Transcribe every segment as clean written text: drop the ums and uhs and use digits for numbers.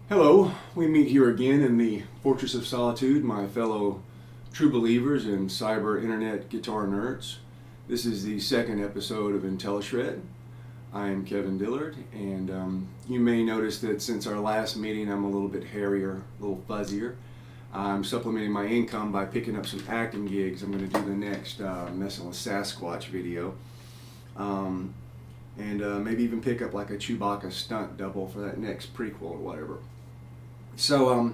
Hello, we meet here again in the Fortress of Solitude, my fellow true believers and cyber internet guitar nerds. This is the second episode of Intelli-Shred. I am Kevin Dillard, and you may notice that since our last meeting I'm a little bit hairier, a little fuzzier. I'm supplementing my income by picking up some acting gigs. I'm going to do the next Messing with Sasquatch video. And maybe even pick up like a Chewbacca stunt double for that next prequel or whatever. So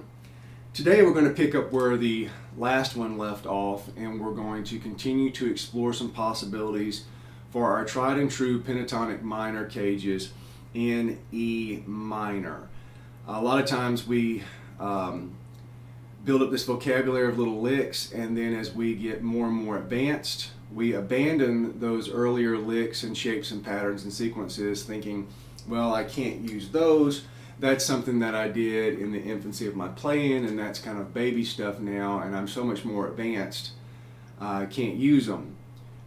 today we're going to pick up where the last one left off, and we're going to continue to explore some possibilities for our tried and true pentatonic minor cages in E minor. A lot of times we build up this vocabulary of little licks, and then as we get more and more advanced, we abandon those earlier licks and shapes and patterns and sequences, thinking, well, I can't use those. That's something that I did in the infancy of my playing, and that's kind of baby stuff now, and I'm so much more advanced, I can't use them.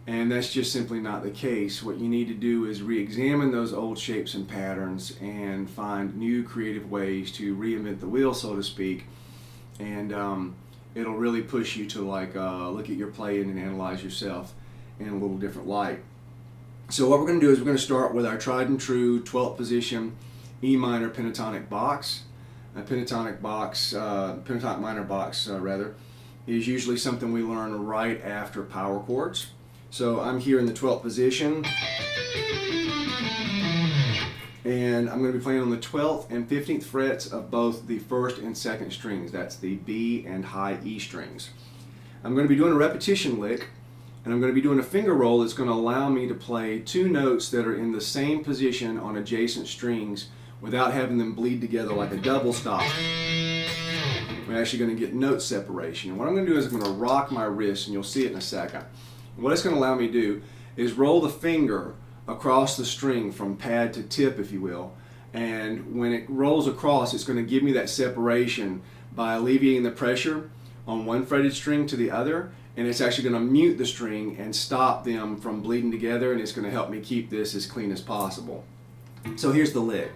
And that's just simply not the case. What you need to do is re-examine those old shapes and patterns and find new creative ways to reinvent the wheel, so to speak, and it'll really push you to look at your playing and analyze yourself in a little different light. So what we're going to do is we're going to start with our tried and true 12th position E minor pentatonic box. A pentatonic minor box rather, is usually something we learn right after power chords. So I'm here in the 12th position, and I'm going to be playing on the 12th and 15th frets of both the first and second strings. That's the B and high E strings. I'm going to be doing a repetition lick, and I'm going to be doing a finger roll that's going to allow me to play two notes that are in the same position on adjacent strings without having them bleed together like a double stop. We're actually going to get note separation. And what I'm going to do is I'm going to rock my wrist, and you'll see it in a second. And what it's going to allow me to do is roll the finger across the string from pad to tip, if you will. And when it rolls across, it's going to give me that separation by alleviating the pressure on one fretted string to the other, and it's actually going to mute the string and stop them from bleeding together, and it's going to help me keep this as clean as possible. So here's the lick.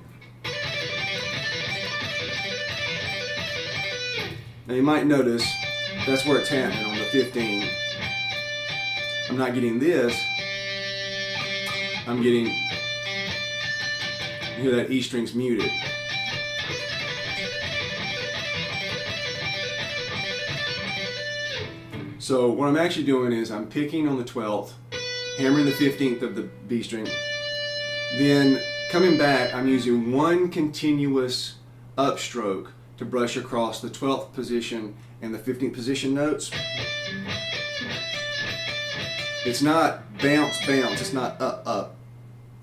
Now you might notice that's where it's happening on the 15. I'm not getting this. I'm getting, you hear that E string's muted. So what I'm actually doing is I'm picking on the 12th, hammering the 15th of the B string, then coming back I'm using one continuous upstroke to brush across the 12th position and the 15th position notes. It's not bounce, bounce, it's not up, up.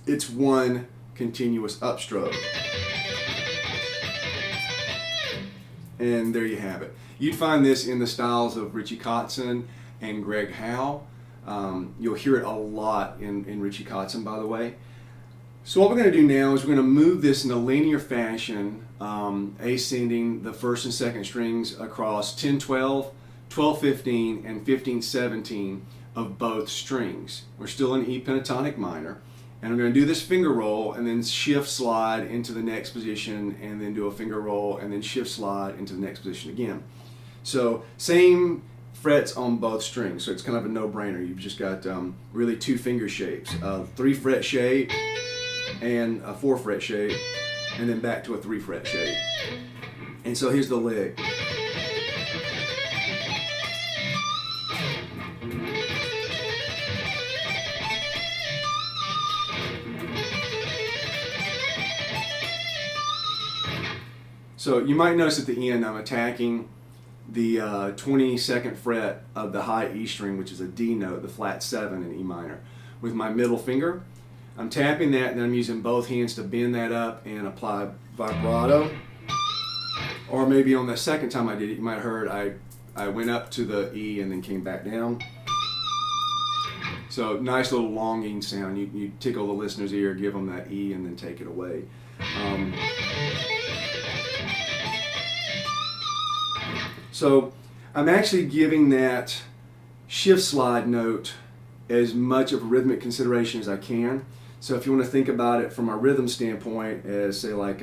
It's one continuous upstroke. And there you have it. You'd find this in the styles of Richie Kotzen and Greg Howe. You'll hear it a lot in Richie Kotzen, by the way. So what we're going to do now is we're going to move this in a linear fashion, ascending the first and second strings across 10-12, 12-15, and 15-17 of both strings. We're still in E pentatonic minor, and I'm going to do this finger roll and then shift slide into the next position, and then do a finger roll and then shift slide into the next position again. So same frets on both strings, so it's kind of a no-brainer. You've just got really two finger shapes, a 3-fret shape and a 4-fret shape, and then back to a 3-fret shape. And so here's the lick. So you might notice at the end I'm attacking the 22nd fret of the high E string, which is a D note, the flat 7 in E minor, with my middle finger. I'm tapping that, and I'm using both hands to bend that up and apply vibrato. Or maybe on the second time I did it, you might have heard I went up to the E and then came back down. So nice little longing sound. You tickle the listener's ear, give them that E, and then take it away. So I'm actually giving that shift slide note as much of a rhythmic consideration as I can. So if you want to think about it from a rhythm standpoint as, say, like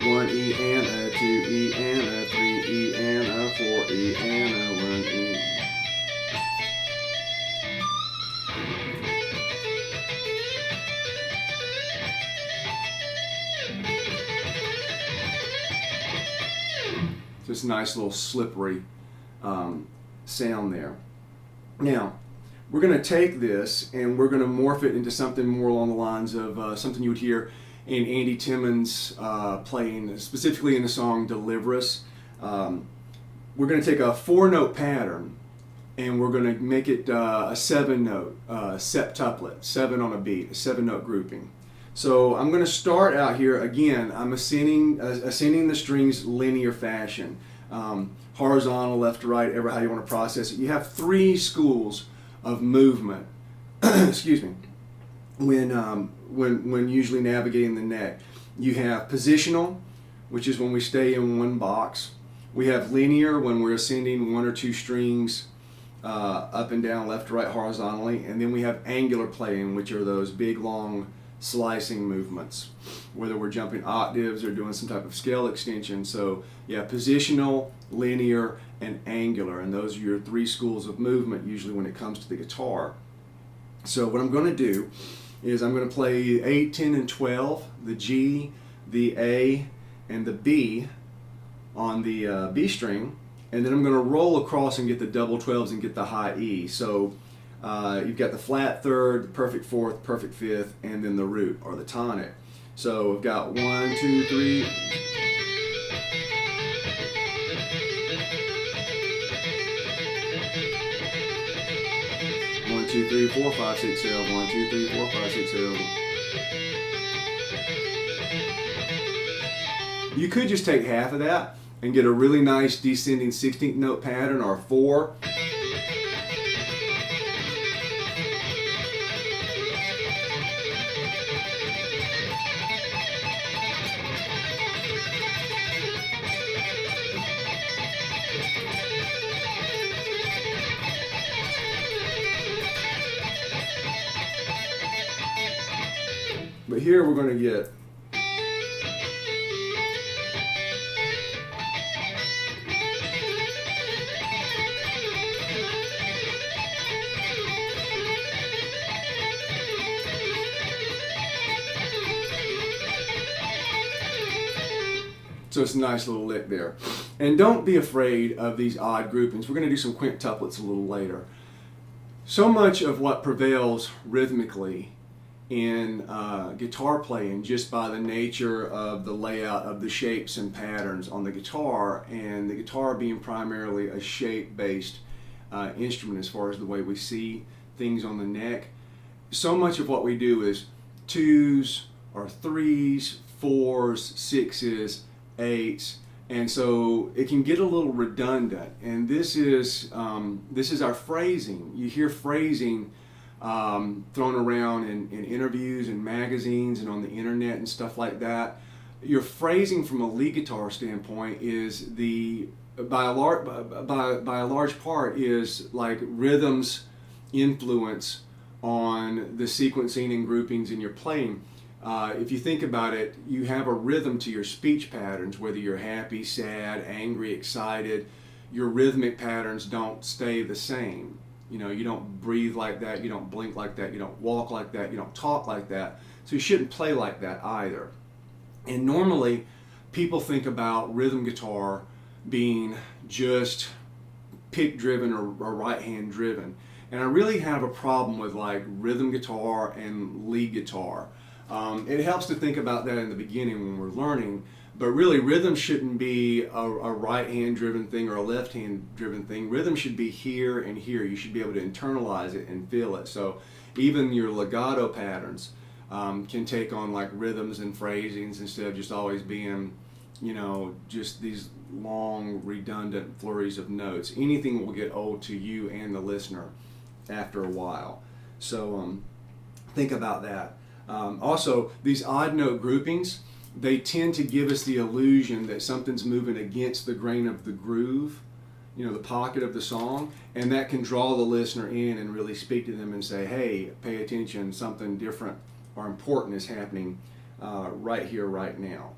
1 E and a 2 E and a 3 E and a 4 E and a 1 E. Just a nice little slippery sound there. Now, we're going to take this and we're going to morph it into something more along the lines of something you would hear in Andy Timmons playing, specifically in the song Deliver Us. We're going to take a 4-note pattern and we're going to make it a 7-note septuplet, 7 on a beat, a 7-note grouping. So I'm going to start out here again. I'm ascending the strings linear fashion, horizontal, left to right, ever how you want to process it. You have 3 schools of movement. Excuse me. When usually navigating the neck, you have positional, which is when we stay in one box. We have linear when we're ascending 1 or 2 strings up and down, left to right, horizontally, and then we have angular playing, which are those big long slicing movements, whether we're jumping octaves or doing some type of scale extension. So yeah, positional, linear, and angular, and those are your 3 schools of movement usually when it comes to the guitar. So what I'm going to do is I'm going to play 8, 10, and 12, the G, the A, and the B on the B string, and then I'm going to roll across and get the double 12s and get the high E. So you've got the flat third, the perfect fourth, perfect fifth, and then the root or the tonic. So we've got 1, 2, 3. 1, 2, 3, 4, 5, 6, 7. 1, 2, 3, 4, 5, 6, 7. You could just take half of that and get a really nice descending 16th note pattern, or 4. But here we're going to get so it's a nice little lick there. And don't be afraid of these odd groupings. We're going to do some quintuplets a little later. So much of what prevails rhythmically in guitar playing, just by the nature of the layout of the shapes and patterns on the guitar, and the guitar being primarily a shape-based instrument as far as the way we see things on the neck, so much of what we do is 2s or 3s, 4s, 6s, 8s, and so it can get a little redundant. And this is our phrasing. You hear phrasing thrown around in interviews and magazines and on the internet and stuff like that. Your phrasing from a lead guitar standpoint is by a large part is like rhythm's influence on the sequencing and groupings in your playing. If you think about it, you have a rhythm to your speech patterns, whether you're happy, sad, angry, excited. Your rhythmic patterns don't stay the same. You know, you don't breathe like that, you don't blink like that, you don't walk like that, you don't talk like that. So you shouldn't play like that either. And normally, people think about rhythm guitar being just pick driven or right hand driven. And I really have a problem with like rhythm guitar and lead guitar. It helps to think about that in the beginning when we're learning, but really rhythm shouldn't be a right hand driven thing or a left hand driven thing. Rhythm should be here and here. You should be able to internalize it and feel it. So even your legato patterns can take on like rhythms and phrasings instead of just always being, you know, just these long redundant flurries of notes. Anything will get old to you and the listener after a while. So think about that. Also, these odd note groupings, they tend to give us the illusion that something's moving against the grain of the groove, you know, the pocket of the song, and that can draw the listener in and really speak to them and say, hey, pay attention, something different or important is happening right here, right now.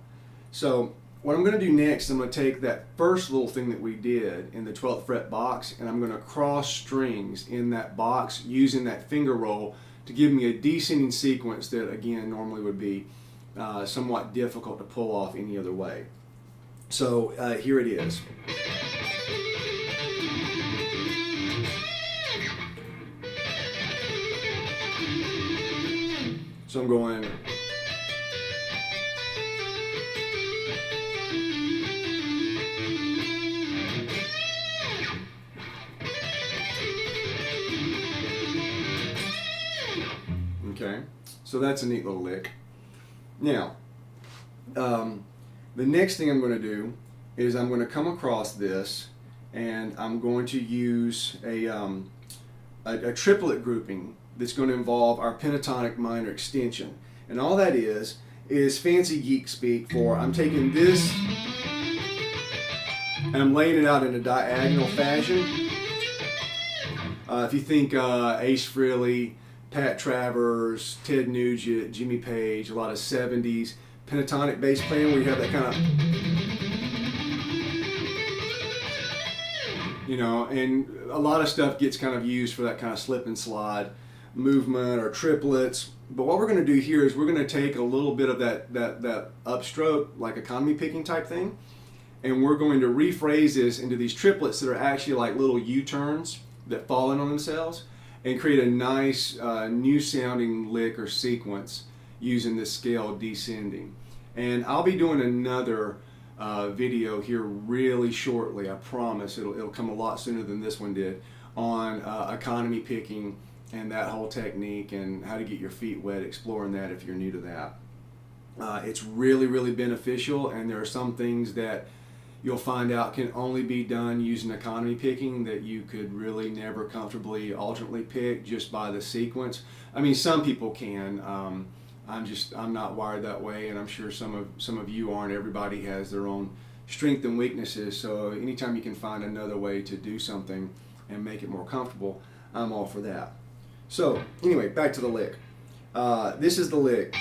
So what I'm going to do next, I'm going to take that first little thing that we did in the 12th fret box, and I'm going to cross strings in that box using that finger roll to give me a descending sequence that again normally would be somewhat difficult to pull off any other way. So here it is. So I'm going. Okay, so that's a neat little lick. Now, the next thing I'm going to do is I'm going to come across this, and I'm going to use a triplet grouping that's going to involve our pentatonic minor extension. And all that is fancy geek speak for I'm taking this and I'm laying it out in a diagonal fashion. If you think Ace Frehley, Pat Travers, Ted Nugent, Jimmy Page, a lot of 70s pentatonic bass playing where you have that kind of, you know, and a lot of stuff gets kind of used for that kind of slip and slide movement or triplets. But what we're going to do here is we're going to take a little bit of that upstroke, like economy picking type thing, and we're going to rephrase this into these triplets that are actually like little U-turns that fall in on themselves and create a nice new sounding lick or sequence using this scale descending. And I'll be doing another video here really shortly. I promise it'll come a lot sooner than this one did on economy picking and that whole technique and how to get your feet wet exploring that if you're new to that. It's really, really beneficial, and there are some things that you'll find out can only be done using economy picking that you could really never comfortably alternately pick just by the sequence. I mean, some people can. I'm not wired that way, and I'm sure some of you aren't. Everybody has their own strengths and weaknesses, so anytime you can find another way to do something and make it more comfortable, I'm all for that. So anyway, back to the lick. This is the lick.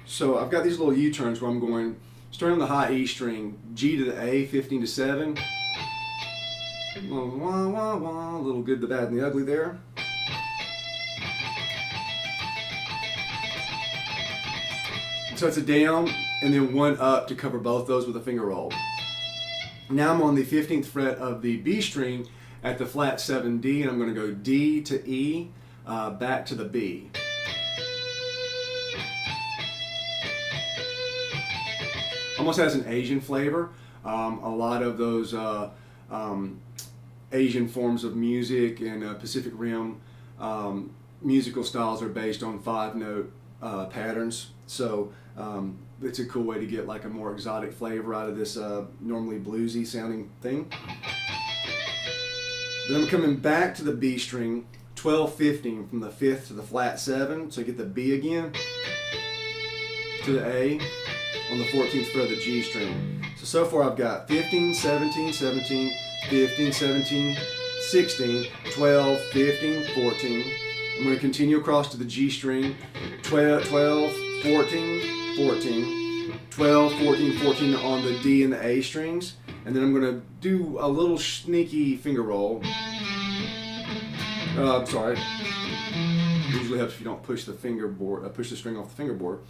So I've got these little U-turns where I'm going, starting on the high E string, G to the A, 15 to 7. Wah, wah, wah, wah, a little good, the bad, and the ugly there. So it's a down and then one up to cover both those with a finger roll. Now I'm on the 15th fret of the B string at the flat 7D, and I'm going to go D to E, back to the B. Almost has an Asian flavor. A lot of those Asian forms of music and Pacific Rim musical styles are based on 5-note patterns. So it's a cool way to get like a more exotic flavor out of this normally bluesy sounding thing. Then I'm coming back to the B string, 12-15 from the 5th to the flat 7, so I get the B again, to the A on the 14th fret of the G string. So far I've got 15, 17, 17, 15, 17, 16, 12, 15, 14. I'm going to continue across to the G string, 12, 14, 14, 12, 14, 14 on the D and the A strings, and then I'm going to do a little sneaky finger roll. I'm sorry. Usually helps if you don't push the fingerboard, push the string off the fingerboard.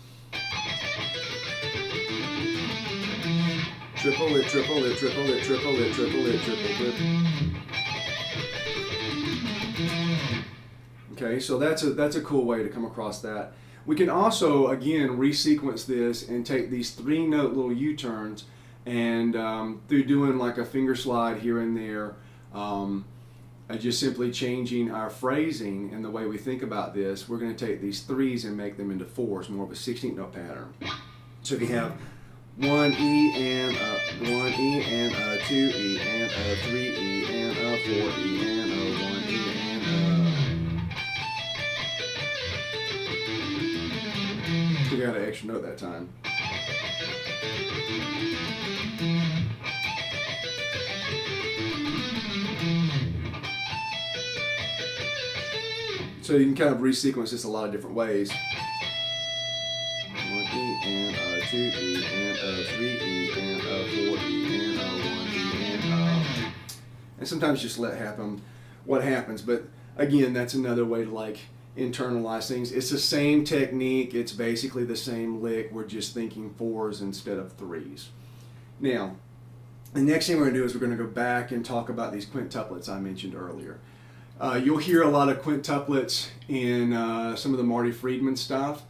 Triple lip, triple lip, triple lip, triple lip, triple lip, triple lip. Okay, so that's a cool way to come across that. We can also, again, resequence this and take these 3-note little U-turns and through doing like a finger slide here and there, just simply changing our phrasing and the way we think about this, we're going to take these 3s and make them into 4s, more of a 16th-note pattern. So if you have 1 E and a 1 E and a 2 E and a 3 E and a 4 E and a 1 E and a. got an extra note that time. So you can kind of resequence this a lot of different ways. 1 E and a 2 E and a 3 E and a 4 E and a 1 E and a... And sometimes just let happen what happens. But again, that's another way to like internalize things. It's the same technique. It's basically the same lick. We're just thinking 4s instead of 3s. Now, the next thing we're going to do is we're going to go back and talk about these quintuplets I mentioned earlier. You'll hear a lot of quintuplets in some of the Marty Friedman stuff.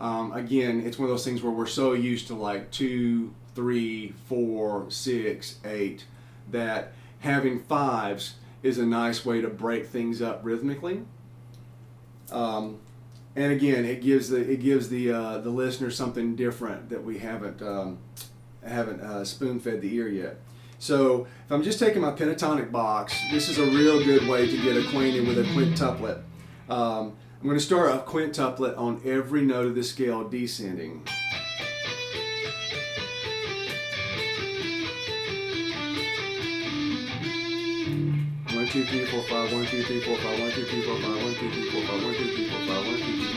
Again, it's one of those things where we're so used to like 2, 3, 4, 6, 8 that having 5s is a nice way to break things up rhythmically. And again, it gives the listener something different that we haven't spoon-fed the ear yet. So if I'm just taking my pentatonic box, this is a real good way to get acquainted with a quintuplet. I'm going to start a quintuplet on every note of the scale descending. One, two, three, four, five. 1, 2, 3, 4, 5. 1, 2, 3, 4, 5. 1, 2, 3, 4, 5. 1, 2, 3, 4, 5. 1, 2, 3,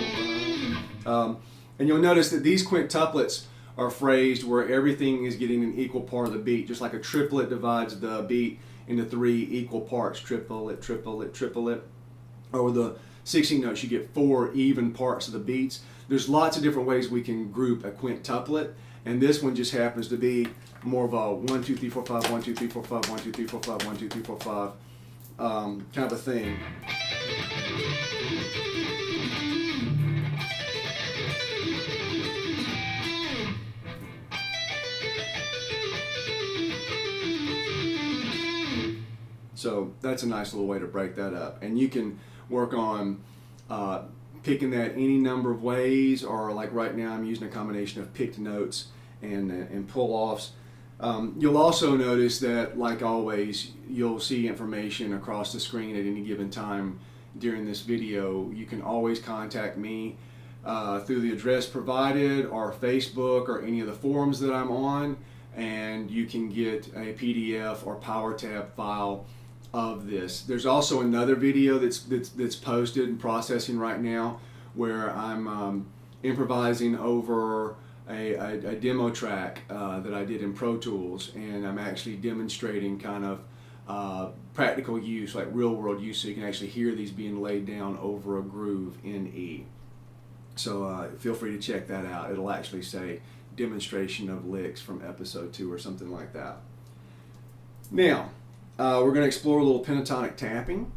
4, 5. And you'll notice that these quintuplets are phrased where everything is getting an equal part of the beat, just like a triplet divides the beat into 3 equal parts. Triplet, triplet, triplet. Or with the 16 notes, you get 4 even parts of the beats. There's lots of different ways we can group a quintuplet, and this one just happens to be more of a 1, 2, 3, 4, 5, 1, 2, 3, 4, 5, 1, 2, 3, 4, 5, 1, 2, 3, 4, 5, kind of a thing. So that's a nice little way to break that up. And you can work on picking that any number of ways, or like right now I'm using a combination of picked notes and pull-offs. You'll also notice that, like always, you'll see information across the screen at any given time during this video. You can always contact me through the address provided, or Facebook, or any of the forums that I'm on, and you can get a PDF or PowerTab file of this. There's also another video that's posted and processing right now where I'm improvising over a demo track that I did in Pro Tools, and I'm actually demonstrating kind of practical use, like real world use, so you can actually hear these being laid down over a groove in E. So feel free to check that out. It'll actually say demonstration of licks from episode 2 or something like that. Now, we're going to explore a little pentatonic tapping.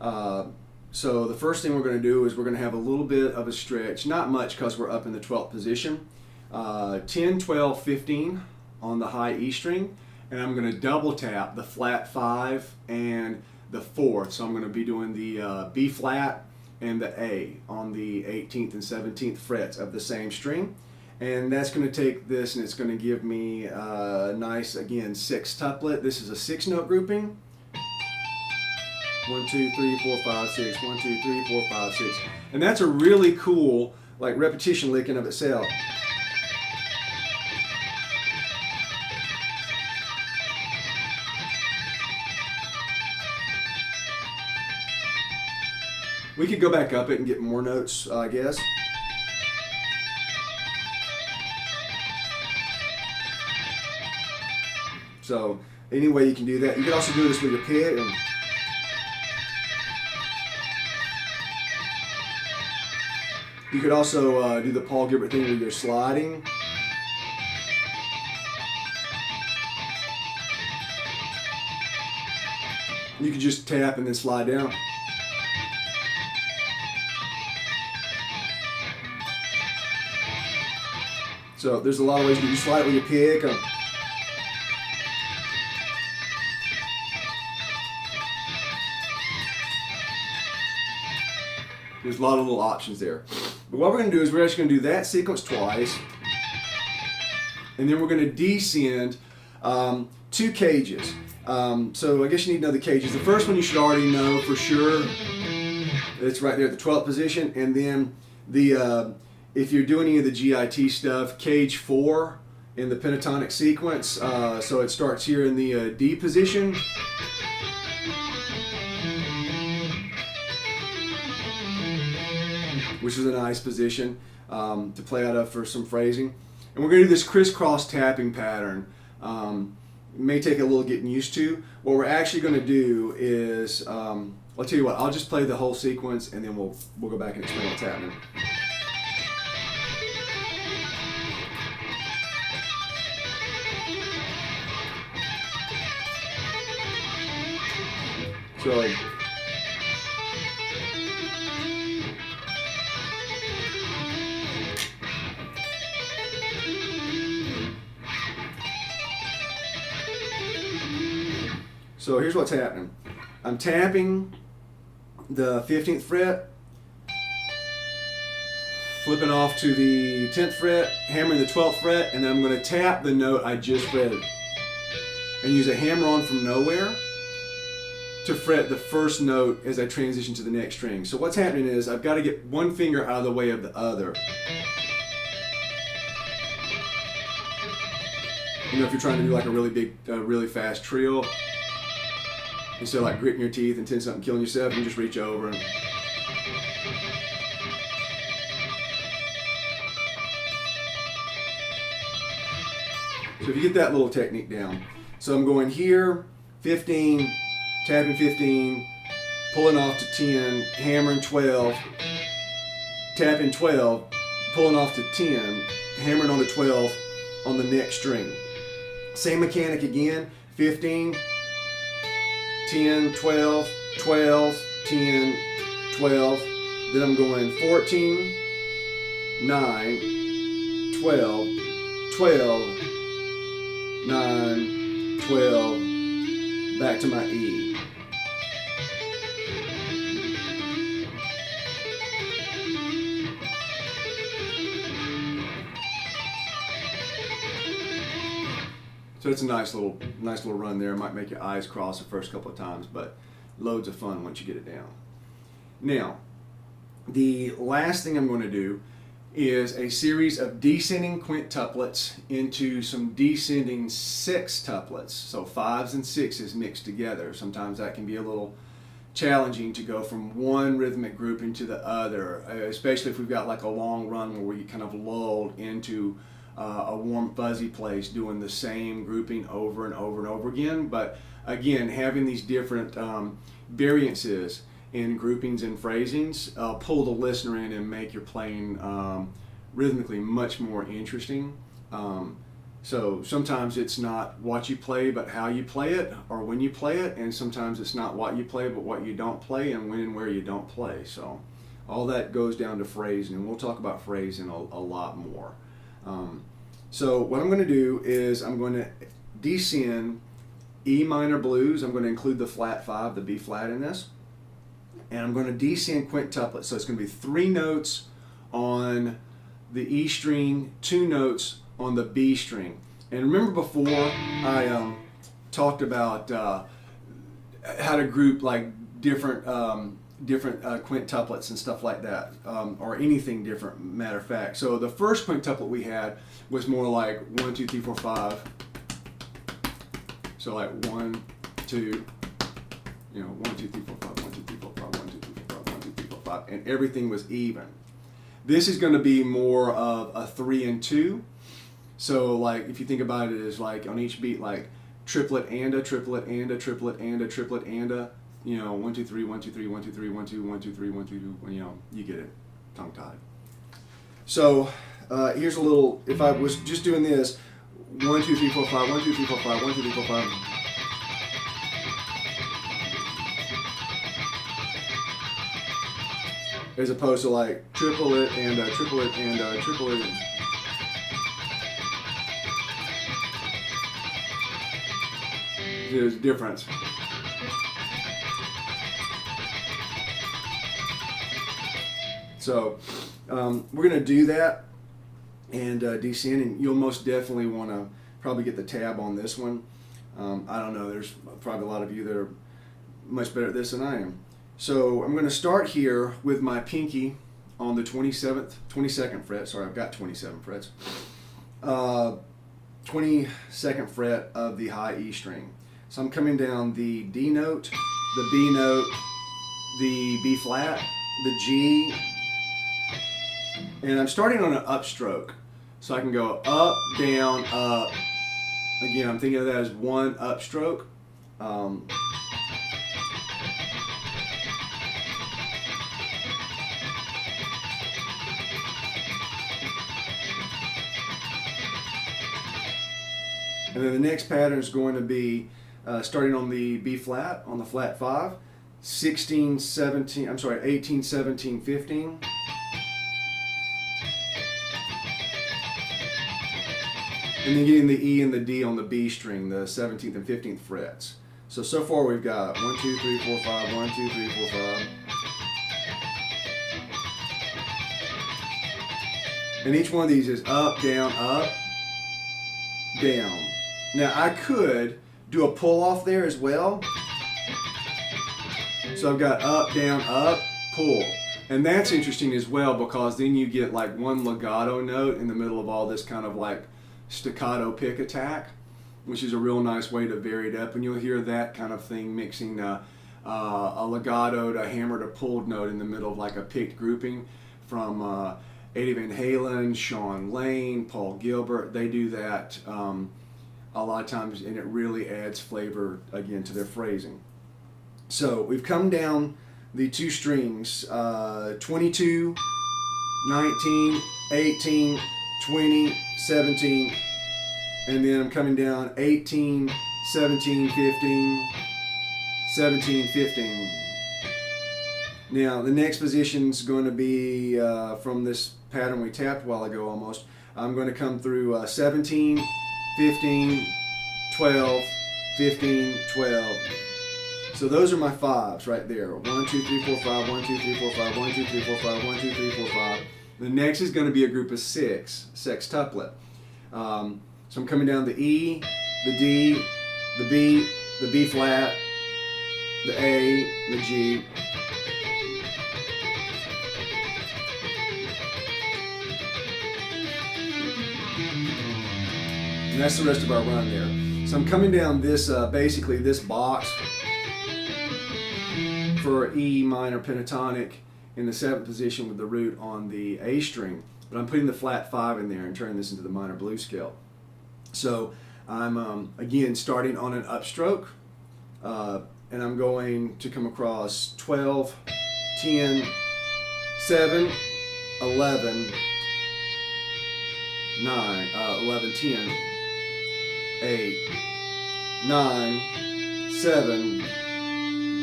So the first thing we're going to do is we're going to have a little bit of a stretch, not much because we're up in the 12th position, 10, 12, 15 on the high E string, and I'm going to double tap the flat 5 and the 4th. So I'm going to be doing the B flat and the A on the 18th and 17th frets of the same string. And that's going to take this and it's going to give me a nice, again, sextuplet. This is a 6-note grouping. 1, 2, 3, 4, 5, 6. 1, 2, 3, 4, 5, 6. And that's a really cool, like, repetition lick in of itself. We could go back up it and get more notes, I guess. So any way you can do that. You can also do this with your pick. You could also do the Paul Gilbert thing with your sliding. You could just tap and then slide down. So there's a lot of ways you can slide it with your pick. There's a lot of little options there. But what we're going to do is we're actually going to do that sequence twice. And then we're going to descend 2 cages. So I guess you need to know the cages. The first one you should already know for sure. It's right there at the 12th position. And then the if you're doing any of the GIT stuff, cage 4 in the pentatonic sequence. So it starts here in the D position. Which is a nice position to play out of for some phrasing. And we're going to do this crisscross tapping pattern. It may take a little getting used to. What we're actually going to do is, I'll tell you what, I'll just play the whole sequence and then we'll go back and explain what's happening. So, So here's what's happening. I'm tapping the 15th fret, flipping off to the 10th fret, hammering the 12th fret, and then I'm going to tap the note I just fretted and use a hammer on from nowhere to fret the first note as I transition to the next string. So what's happening is I've got to get one finger out of the way of the other. You know, if you're trying to do like a really big, really fast trill, instead of like gritting your teeth and 10-something killing yourself, you just reach over and so if you get that little technique down. So I'm going here, 15, tapping 15, pulling off to 10, hammering 12, tapping 12, pulling off to 10, hammering on to 12 on the next string. Same mechanic again, 15, 10, 12, 12, 10, 12. Then I'm going 14, 9, 12, 12, 9, 12, back to my E. So it's a nice little run there. It might make your eyes cross the first couple of times, but loads of fun once you get it down. Now, the last thing I'm going to do is a series of descending quintuplets into some descending sextuplets. So 5s and 6s mixed together. Sometimes that can be a little challenging to go from one rhythmic grouping to the other, especially if we've got like a long run where we kind of lulled into a warm fuzzy place doing the same grouping over and over and over again. But again, having these different variances in groupings and phrasings pull the listener in and make your playing rhythmically much more interesting. So sometimes it's not what you play but how you play it or when you play it, and sometimes it's not what you play but what you don't play and when and where you don't play. So all that goes down to phrasing, and we'll talk about phrasing a lot more. So what I'm going to do is I'm going to descend E minor blues. I'm going to include the flat 5, the B flat in this. And I'm going to descend quintuplets. So it's going to be 3 notes on the E string, 2 notes on the B string. And remember before I talked about how to group like different quintuplets and stuff like that, or anything different, matter of fact. So the first quintuplet we had was more like 1, 2, 3, 4, 5. So like 1, 2, 1, 2, 3, 4, 5, 1, 2, 3, 4, 5, 1, 2, 3, 4, 5, 1, 2, 3, 4, 5, and everything was even. This is going to be more of a 3 and 2. So like if you think about it as like on each beat, like triplet and a triplet and a triplet and a triplet and a, 1, 2, 3, 1, 2, 3, 1, 2, 3, 1, 2, 1, 2, 3, 1, 2, 2, you get it, tongue-tied. So here's a little, if I was just doing this, 1, 2, 3, 4, 5, 1, 2, 3, 4, 5, 1, 2, 3, 4, 5. As opposed to like triplet and triplet and triplet. There's a difference. So we're going to do that and descend, and you'll most definitely want to probably get the tab on this one. I don't know, there's probably a lot of you that are much better at this than I am. So I'm going to start here with my pinky on the 22nd fret. Sorry, I've got 27 frets. 22nd fret of the high E string. So I'm coming down the D note, the B note, the B flat, the G, and I'm starting on an upstroke. So I can go up, down, up. Again, I'm thinking of that as one upstroke. And then the next pattern is going to be starting on the B flat, on the flat 5, 16, 17, I'm sorry, 18, 17, 15. And then getting the E and the D on the B string, the 17th and 15th frets. So far we've got 1, 2, 3, 4, 5, 1, 2, 3, 4, 5. And each one of these is up, down, down. Now I could do a pull off there as well. So I've got up, down, up, pull. And that's interesting as well, because then you get like one legato note in the middle of all this kind of like staccato pick attack, which is a real nice way to vary it up. And you'll hear that kind of thing mixing a legato, a hammered, a pulled note in the middle of like a picked grouping from Eddie Van Halen, Sean Lane, Paul Gilbert. They do that a lot of times, and it really adds flavor again to their phrasing. So we've come down the two strings, 22, 19, 18, 20, 17, and then I'm coming down 18, 17, 15, 17, 15. Now the next position is going to be from this pattern we tapped a while ago almost. I'm going to come through 17, 15, 12, 15, 12. So those are my 5s right there. 1, 2, 3, 4, 5, 1, 2, 3, 4, 5, 1, 2, 3, 4, 5, 1, 2, 3, 4, 5. The next is going to be a group of 6, sextuplet. So I'm coming down the E, the D, the B flat, the A, the G. And that's the rest of our run there. So I'm coming down this, basically this box for E minor pentatonic in the 7th position with the root on the A string. But I'm putting the flat 5 in there and turning this into the minor blues scale. So I'm, again, starting on an upstroke, and I'm going to come across 12, 10, 7, 11, 9, 11, 10, 8, 9, 7,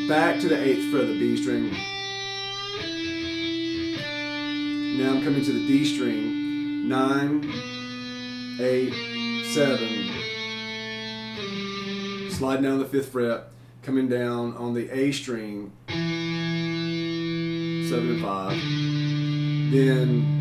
back to the 8th fret of the B string. Now I'm coming to the D string, 9, 8, 7, sliding down the 5th fret, coming down on the A string, 7 and 5, then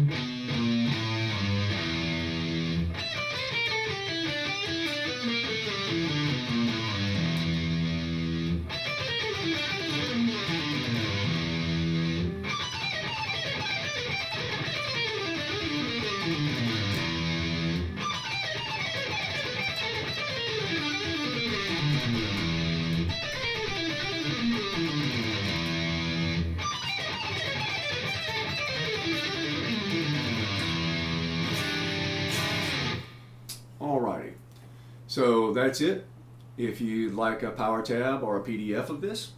alrighty, so that's it. If you'd like a power tab or a PDF of this,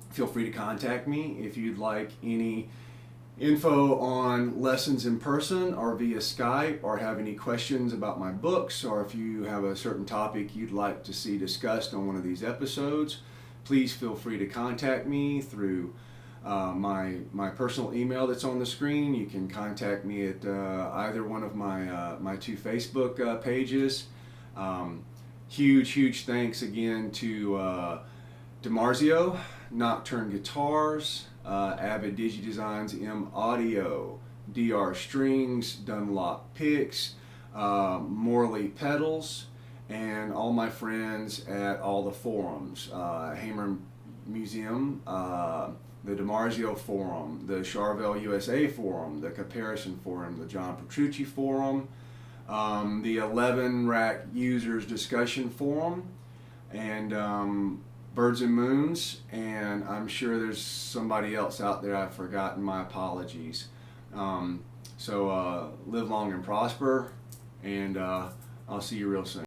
feel free to contact me. If you'd like any info on lessons in person or via Skype, or have any questions about my books, or if you have a certain topic you'd like to see discussed on one of these episodes, please feel free to contact me through my personal email that's on the screen. You can contact me at either one of my 2 Facebook pages. Huge thanks again to DiMarzio, Nocturne Guitars, Avid DigiDesigns, M Audio, DR Strings, Dunlop Picks, Morley Pedals, and all my friends at all the forums, Hammer Museum, the DiMarzio Forum, the Charvel USA Forum, the Comparison Forum, the John Petrucci Forum, the 11 Rack Users Discussion Forum, and Birds and Moons, and I'm sure there's somebody else out there I've forgotten. My apologies. So live long and prosper, and I'll see you real soon.